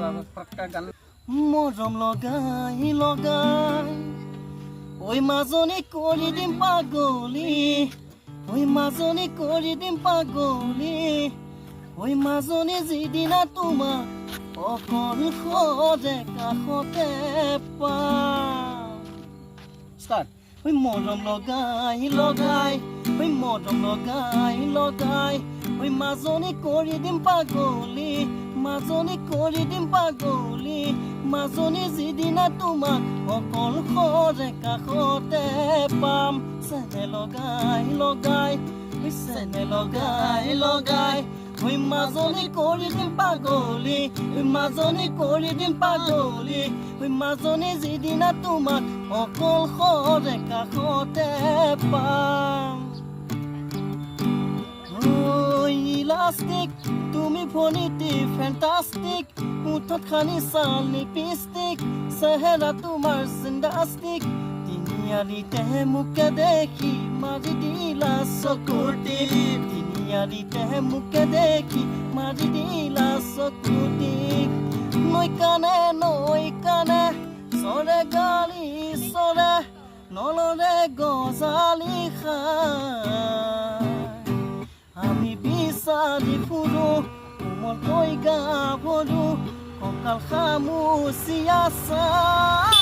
ফটকা গান মৰম লগাই লগাই ঐ মাজনী কৰি দিম পাগলী ঐ মাজনী কৰি দিম পাগলী ঐ মাজনী যিদিনা তোমাক অকল সদে কাষতে পাম ষ্টাৰ্ট ঐ মৰম লগাই লগাই ঐ মৰম লগাই লগাই ঐ মাজনী কৰি দিম পাগলী মাজনী কৰি দিম পাগলী মাজনী যিদিনা তোমাক অকল সদে কাষতে পাম চেনে লগাই লগাই চেনে লগাই লগাই ঐ মাজনী কৰি দিম পাগলী মাজনী কৰি দিম পাগলী ঐ মাজনী যিদিনা তোমাক অকল সদে কাষতে পাম ইলাষ্টিক তুমি ফণিটি ফেণ্টাষ্টিক মুঠত খানি চাল লিপষ্টিক চেহেৰা তোমাৰ চিণ্ডাষ্টিক তিনিআলিতে মোকে দেখি মাৰি দিলা চকুৰ টিপ তিনিআলিতে মোকে দেখি মাৰি দিলা চকুৰ টিপ নৈ কাণে চৰে গালি চৰে নলৰে গজালি খাই আমি বিচাৰি ফুৰো কোমলকৈ গাভৰু কঁকাল খামুচিয়া চাই